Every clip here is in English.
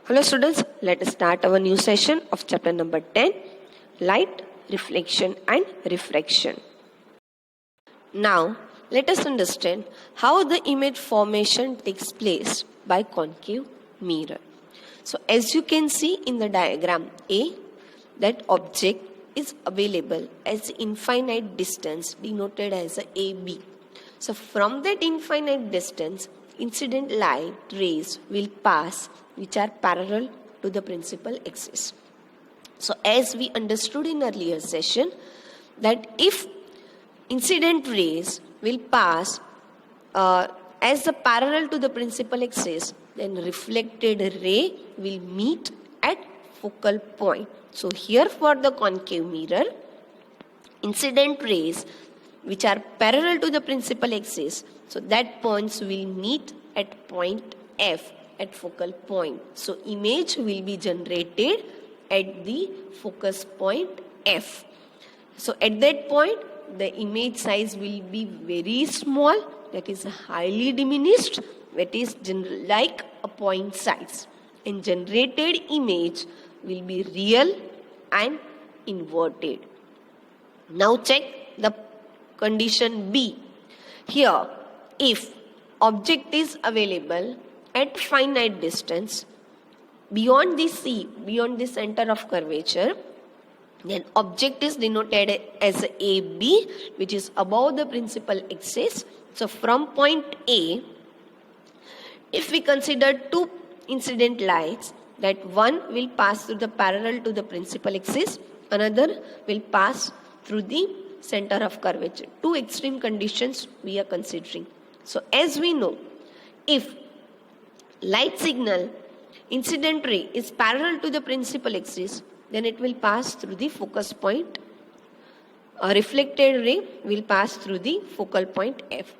Hello students, let us start our new session of chapter number 10, Light, Reflection and Refraction. Now, let us understand how the image formation takes place by concave mirror. So, as you can see in the diagram A, that object is available as infinite distance denoted as a AB. So, from that infinite distance, incident light rays will pass which are parallel to the principal axis. So, as we understood in earlier session, that if incident rays will pass as the parallel to the principal axis, then reflected ray will meet at focal point. So here for the concave mirror, incident rays which are parallel to the principal axis, so that points will meet at point F at focal point. So image will be generated at the focus point F. So at that point, the image size will be very small, that is highly diminished, that is like a point size. And generated image will be real and inverted. Now check the condition B. Here, if object is available at finite distance beyond the C, beyond the center of curvature, then object is denoted as AB, which is above the principal axis. So from point A, if we consider two incident lights, that one will pass through the parallel to the principal axis, another will pass through the center of curvature. Two extreme conditions we are considering. So as we know, if light signal incident ray is parallel to the principal axis, then it will pass through the focus point. A reflected ray will pass through the focal point F.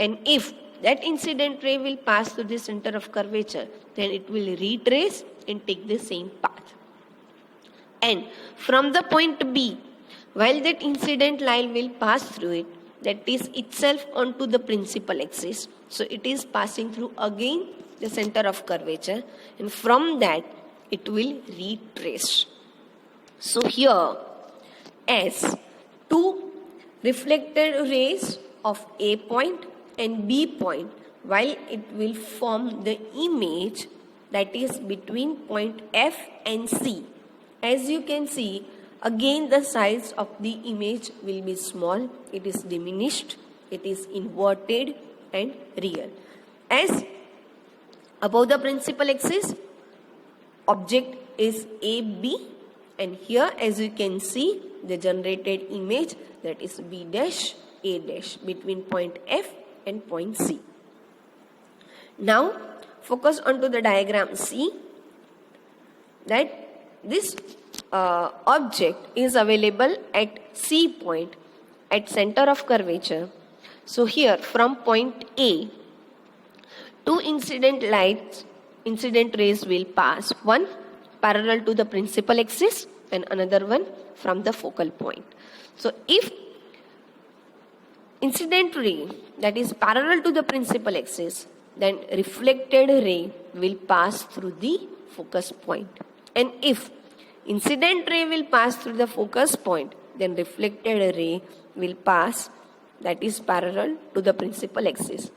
And if that incident ray will pass through the center of curvature, then it will retrace and take the same path. And from the point B, while that incident line will pass through it, that is itself onto the principal axis. So it is passing through again the center of curvature, and from that it will retrace. So here, as two reflected rays of A point and B point, while it will form the image that is between point F and C. As you can see, again the size of the image will be small, it is diminished, it is inverted and real. As above the principal axis, object is AB, and here as you can see the generated image, that is B dash, A dash, between point F and point C. Now focus onto the diagram C, that this object is available at C point at center of curvature. So here from point A, two incident rays will pass, one parallel to the principal axis and another one from the focal point. So if incident ray that is parallel to the principal axis, then reflected ray will pass through the focus point. And if incident ray will pass through the focus point, then reflected ray will pass, that is parallel to the principal axis.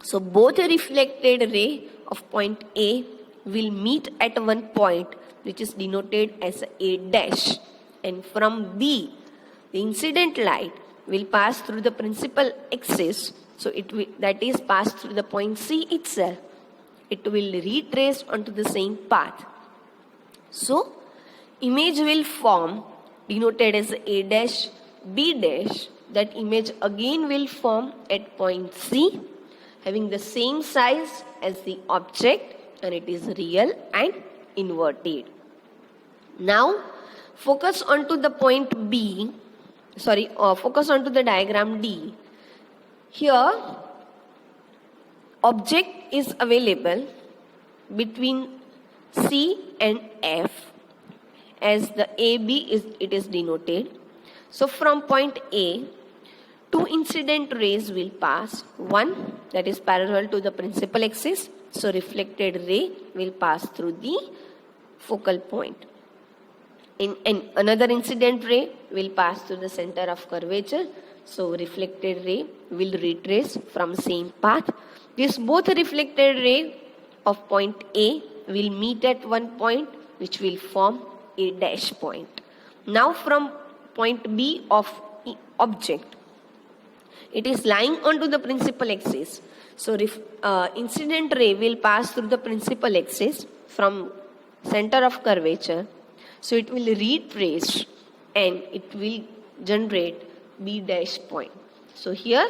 So both reflected ray of point A will meet at one point, which is denoted as A dash, and from B the incident light will pass through the principal axis, so it will, that is pass through the point C itself. It will retrace onto the same path. So image will form denoted as A dash, B dash. That image again will form at point C, having the same size as the object, and it is real and inverted. Now focus onto the point B, focus onto the diagram D. Here object is available between C and F, as the AB is denoted. So from point A, two incident rays will pass, one that is parallel to the principal axis So reflected ray will pass through the focal point. Another incident ray will pass through the center of curvature. So reflected ray will retrace from same path. This both reflected ray of point A will meet at one point, which will form a dash point. Now from point B of object, it is lying onto the principal axis. So incident ray will pass through the principal axis from center of curvature. So it will retrace and it will generate B dash point. So here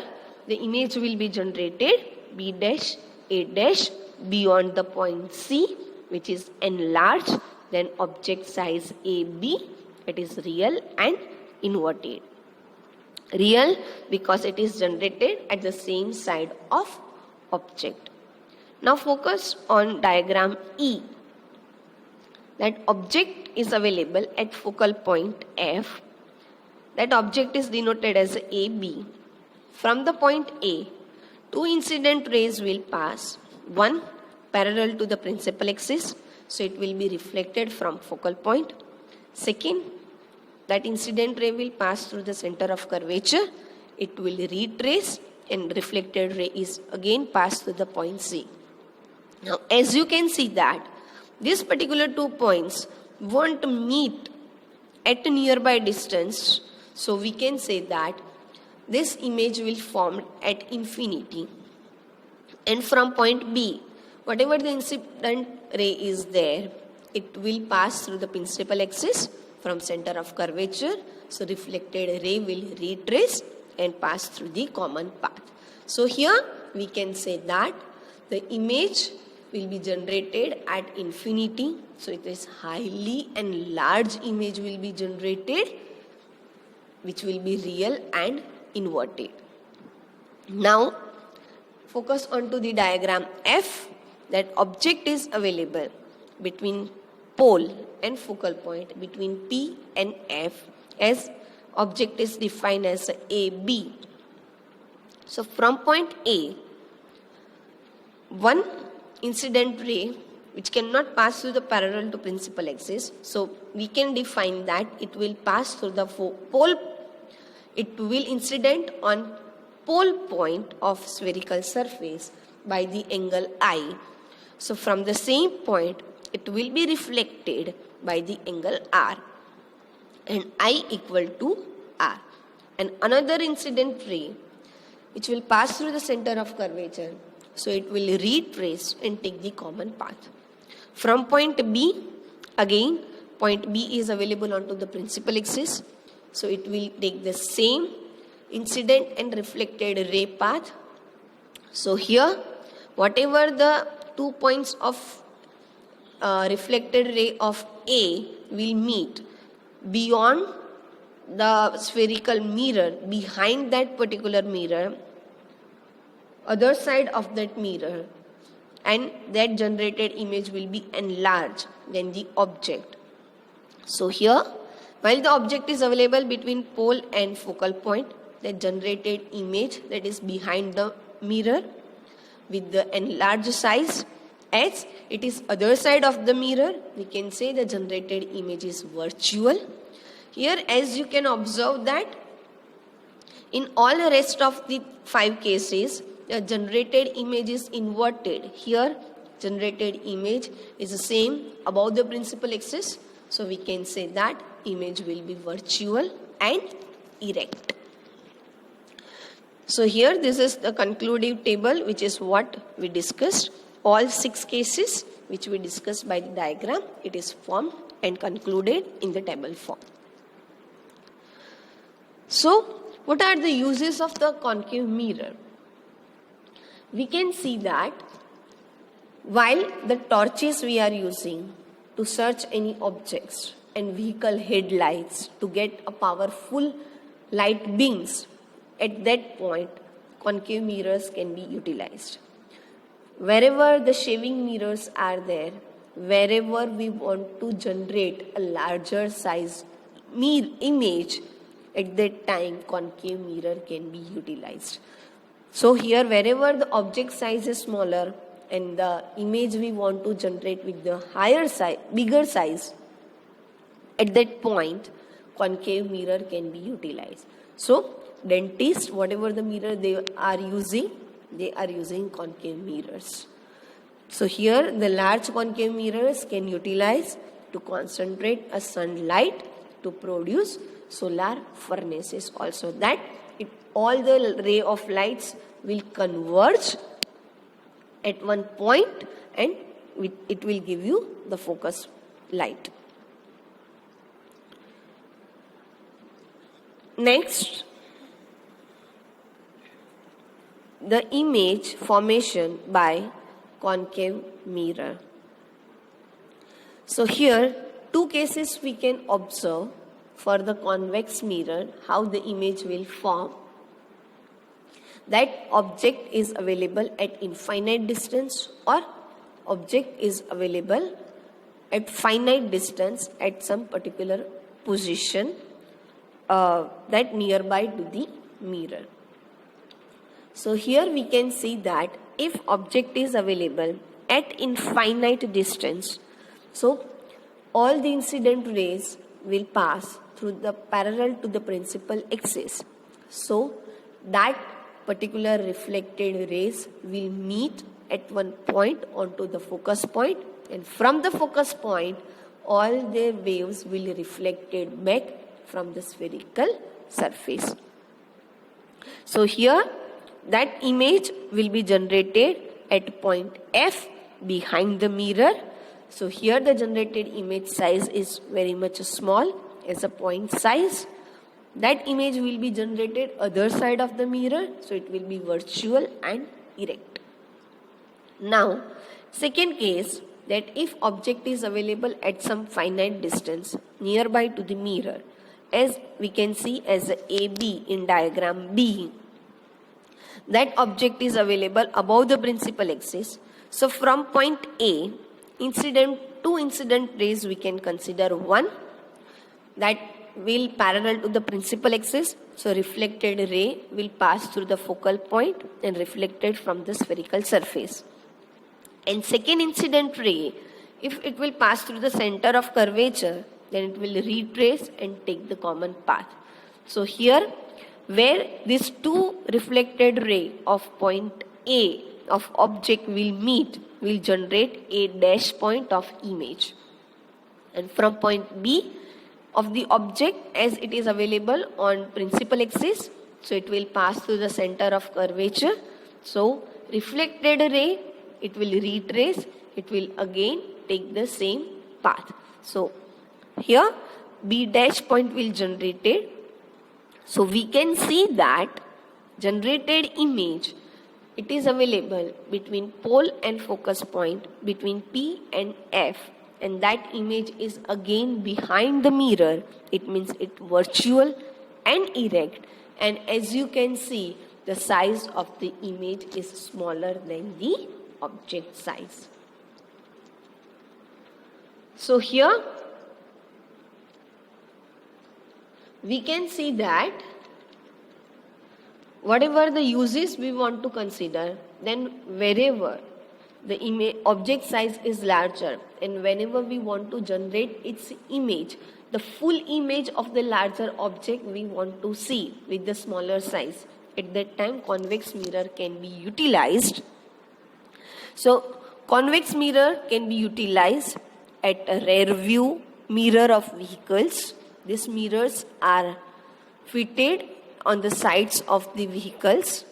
the image will be generated B dash A dash beyond the point C, which is enlarged, then object size AB. It is real and inverted. Real because it is generated at the same side of object. Now focus on diagram E. That object is available at focal point F. That object is denoted as AB. From the point A, two incident rays will pass. One parallel to the principal axis, so it will be reflected from focal point. Second, that incident ray will pass through the center of curvature. It will retrace and reflected ray is again passed to the point C. Now as you can see that these particular 2 points won't meet at a nearby distance, so we can say that this image will form at infinity. And from point B, whatever the incident ray is there, it will pass through the principal axis from center of curvature. So reflected ray will retrace and pass through the common path. So here we can say that the image will be generated at infinity. So it is highly enlarged image will be generated, which will be real and inverted. Now focus onto the diagram F. That object is available between pole and focal point between P and F, as object is defined as AB. So from point A, one incident ray which cannot pass through the parallel to principal axis, so we can define that it will pass through the pole. It will incident on pole point of spherical surface by the angle I. So from the same point, it will be reflected by the angle R, and I equal to R. And another incident ray which will pass through the center of curvature, so it will retrace and take the common path. From point B, again point B is available onto the principal axis, so it will take the same incident and reflected ray path. So here whatever the 2 points of reflected ray of A will meet beyond the spherical mirror, behind that particular mirror, other side of that mirror, and that generated image will be enlarged than the object. So here, while the object is available between pole and focal point, the generated image that is behind the mirror with the enlarged size, as it is other side of the mirror, we can say the generated image is virtual. Here as you can observe that in all the rest of the 5 cases, the generated image is inverted. Here generated image is the same above the principal axis, so we can say that image will be virtual and erect. So here this is the conclusive table, which is what we discussed. All 6 cases which we discussed by the diagram, it is formed and concluded in the table form. So what are the uses of the concave mirror? We can see that while the torches we are using to search any objects and vehicle headlights to get a powerful light beams, at that point concave mirrors can be utilized. Wherever the shaving mirrors are there, wherever we want to generate a larger size image, at that time concave mirror can be utilized. So here wherever the object size is smaller and the image we want to generate with the higher size, bigger size, at that point, concave mirror can be utilized. So, dentists, whatever the mirror they are using concave mirrors. So here, the large concave mirrors can utilize to concentrate a sunlight to produce solar furnaces also, that all the ray of lights will converge at one point and it will give you the focus light. Next, the image formation by concave mirror. So here, two cases we can observe for the convex mirror, how the image will form. That object is available at infinite distance or object is available at finite distance at some particular position that nearby to the mirror. So here we can see that if object is available at infinite distance, so all the incident rays will pass through the parallel to the principal axis. So that particular reflected rays will meet at one point onto the focus point, and from the focus point all their waves will be reflected back from the spherical surface. So here that image will be generated at point F behind the mirror. So here the generated image size is very much small as a point size. That image will be generated other side of the mirror, so it will be virtual and erect. Now, second case, that if object is available at some finite distance nearby to the mirror, as we can see as AB in diagram B, that object is available above the principal axis. So from point A, two incident rays we can consider. One that will parallel to the principal axis, so reflected ray will pass through the focal point and reflected from the spherical surface. And second incident ray, if it will pass through the center of curvature, then it will retrace and take the common path. So here, where these two reflected ray of point A of object will meet, will generate a dash point of image. And from point B of the object, as it is available on principal axis, so it will pass through the center of curvature. So reflected ray, it will retrace, it will again take the same path. So here B dash point will generated. So we can see that generated image, it is available between pole and focus point between P and F, and that image is again behind the mirror. It means it's virtual and erect, and as you can see, the size of the image is smaller than the object size. So here we can see that whatever the uses we want to consider, then wherever the object size is larger and whenever we want to generate its image, the full image of the larger object we want to see with the smaller size, at that time convex mirror can be utilized. So convex mirror can be utilized at a rear view mirror of vehicles. These mirrors are fitted on the sides of the vehicles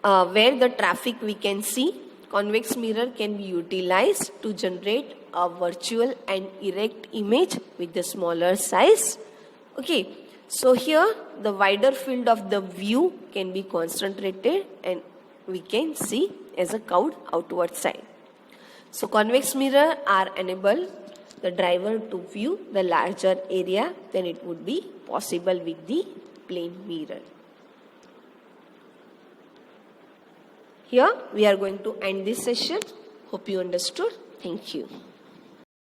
where the traffic we can see. Convex mirror can be utilized to generate a virtual and erect image with the smaller size. Okay, so here the wider field of the view can be concentrated and we can see as a curved outward side. So convex mirror are enable the driver to view the larger area than it would be possible with the plane mirror. Here we are going to end this session. Hope you understood. Thank you.